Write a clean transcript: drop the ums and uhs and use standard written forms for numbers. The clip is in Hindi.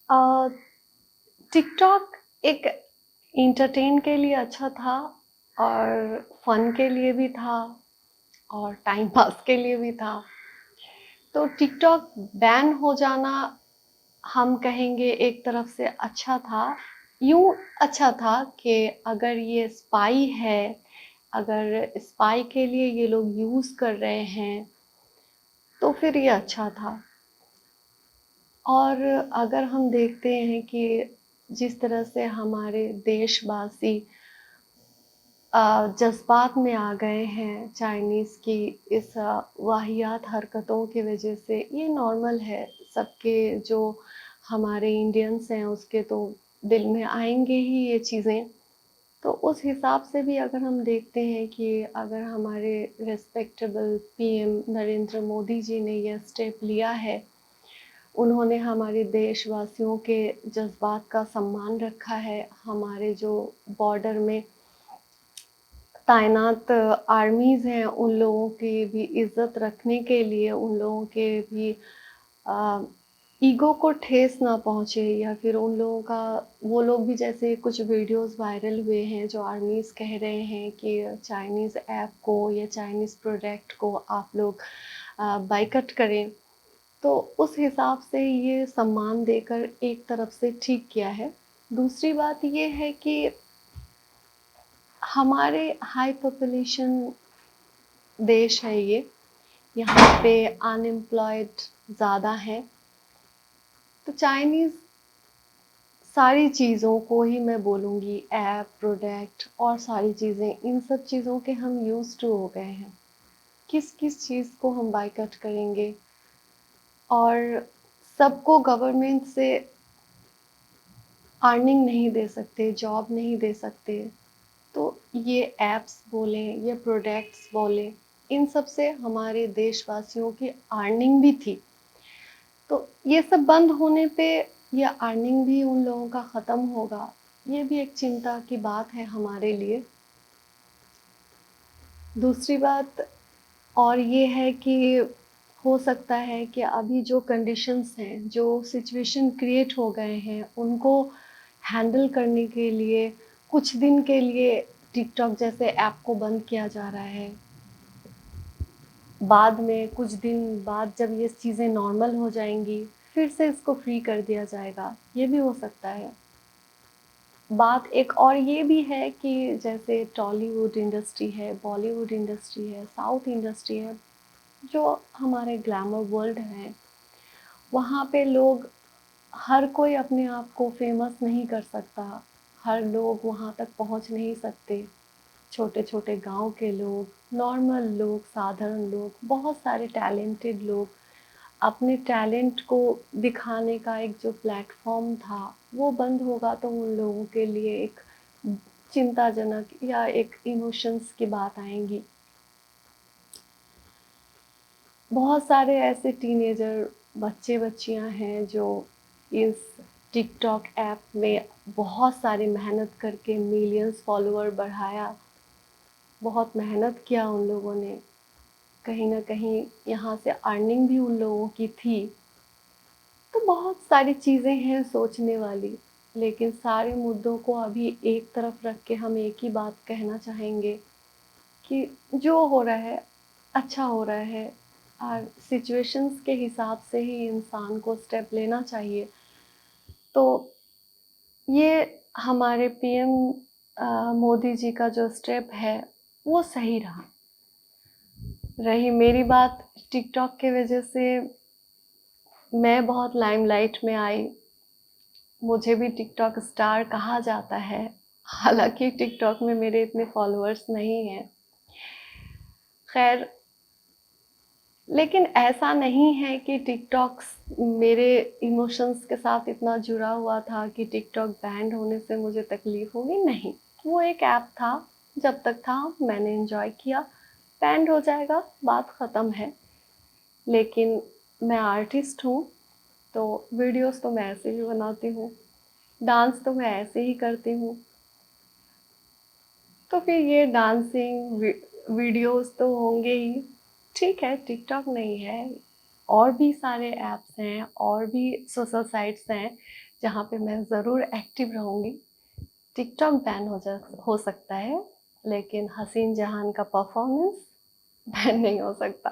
अ, टिकटॉक एक एंटरटेन के लिए अच्छा था और फन के लिए भी था और टाइम पास के लिए भी था। तो टिकटॉक बैन हो जाना हम कहेंगे एक तरफ से अच्छा था। यूँ अच्छा था कि अगर ये स्पाई है, अगर स्पाई के लिए ये लोग यूज़ कर रहे हैं, तो फिर ये अच्छा था। और अगर हम देखते हैं कि जिस तरह से हमारे देशवासी जज़्बात में आ गए हैं चाइनीज़ की इस वाहियात हरकतों की वजह से, ये नॉर्मल है। सबके जो हमारे इंडियंस हैं उसके तो दिल में आएँगे ही ये चीज़ें। तो उस हिसाब से भी अगर हम देखते हैं कि अगर हमारे रिस्पेक्टेबल पीएम नरेंद्र मोदी जी ने यह स्टेप लिया है, उन्होंने हमारे देशवासियों के जज़्बात का सम्मान रखा है, हमारे जो बॉर्डर में तैनात आर्मीज़ हैं उन लोगों की भी इज़्ज़त रखने के लिए, उन लोगों के भी अ, ईगो को ठेस ना पहुँचे या फिर उन लोगों का, वो लोग भी जैसे कुछ वीडियोज़ वायरल हुए हैं जो आर्मीज़ कह रहे हैं कि चाइनीज़ ऐप को या चाइनीज़ प्रोडक्ट को आप लोग बायकॉट करें। तो उस हिसाब से ये सम्मान देकर एक तरफ से ठीक किया है। दूसरी बात ये है कि हमारे हाई पॉपुलेशन देश है ये, यहाँ पे अनएम्प्लॉयड ज़्यादा हैं। तो चाइनीज़ सारी चीज़ों को ही मैं बोलूँगी, ऐप, प्रोडक्ट और सारी चीज़ें, इन सब चीज़ों के हम यूज़ टू हो गए हैं। किस-किस चीज़ को हम बायकॉट करेंगे और सबको गवर्नमेंट से अर्निंग नहीं दे सकते, जॉब नहीं दे सकते। तो ये ऐप्स बोलें, ये प्रोडक्ट्स बोलें, इन सब से हमारे देशवासियों की अर्निंग भी थी। तो ये सब बंद होने पे ये अर्निंग भी उन लोगों का ख़त्म होगा। ये भी एक चिंता की बात है हमारे लिए। दूसरी बात और ये है कि हो सकता है कि अभी जो कंडीशंस हैं, जो सिचुएशन क्रिएट हो गए हैं, उनको हैंडल करने के लिए कुछ दिन के लिए टिकटॉक जैसे ऐप को बंद किया जा रहा है। बाद में कुछ दिन बाद जब ये चीज़ें नॉर्मल हो जाएँगी, फिर से इसको फ्री कर दिया जाएगा, ये भी हो सकता है। बात एक और ये भी है कि जैसे टॉलीवुड इंडस्ट्री है, बॉलीवुड इंडस्ट्री है, साउथ इंडस्ट्री है, जो हमारे ग्लैमर वर्ल्ड है, वहाँ पे लोग, हर कोई अपने आप को फ़ेमस नहीं कर सकता, हर लोग वहाँ तक पहुँच नहीं सकते। छोटे-छोटे गाँव के लोग, नॉर्मल लोग, साधारण लोग, बहुत सारे टैलेंटेड लोग, अपने टैलेंट को दिखाने का एक जो प्लेटफ़ॉर्म था, वो बंद होगा तो उन लोगों के लिए एक चिंताजनक या एक इमोशंस की बात आएँगी। बहुत सारे ऐसे टीनेजर बच्चे-बच्चियाँ हैं जो इस टिकटॉक ऐप में बहुत सारी मेहनत करके मिलियंस फॉलोवर बढ़ाया, बहुत मेहनत किया उन लोगों ने। कहीं न कहीं यहाँ से अर्निंग भी उन लोगों की थी। तो बहुत सारी चीज़ें हैं सोचने वाली, लेकिन सारे मुद्दों को अभी एक तरफ रख के हम एक ही बात कहना चाहेंगे कि जो हो रहा है, अच्छा हो रहा है और सिचुएशंस के हिसाब से ही इंसान को स्टेप लेना चाहिए। तो ये हमारे पीएम मोदी जी का जो स्टेप है, वो सही रहा। रही मेरी बात टिकटॉक की वजह से मैं बहुत लाइमलाइट में आई, मुझे भी टिकटॉक स्टार कहा जाता है। हालाँकि टिकटॉक में मेरे इतने फॉलोअर्स नहीं हैं। ख़ैर, लेकिन ऐसा नहीं है कि टिकटॉक मेरे इमोशंस के साथ इतना जुड़ा हुआ था कि टिकटॉक बैंड होने से मुझे तकलीफ़ होगी, नहीं। वो एक ऐप था, जब तक था मैंने एन्जॉय किया, बैंड हो जाएगा, बात ख़त्म है। लेकिन मैं आर्टिस्ट हूँ, तो वीडियोज़ तो मैं ऐसे ही बनाती हूँ, डांस तो मैं ऐसे ही करती हूँ। तो फिर ये डांसिंग वीडियोज़ तो होंगे ही। ठीक है, टिकटॉक नहीं है, और भी सारे ऐप्स हैं और भी सोशल साइट्स हैं जहाँ पे मैं ज़रूर एक्टिव रहूँगी। टिकटॉक बैन हो सकता है, लेकिन हसीन जहान का परफॉर्मेंस बैन नहीं हो सकता।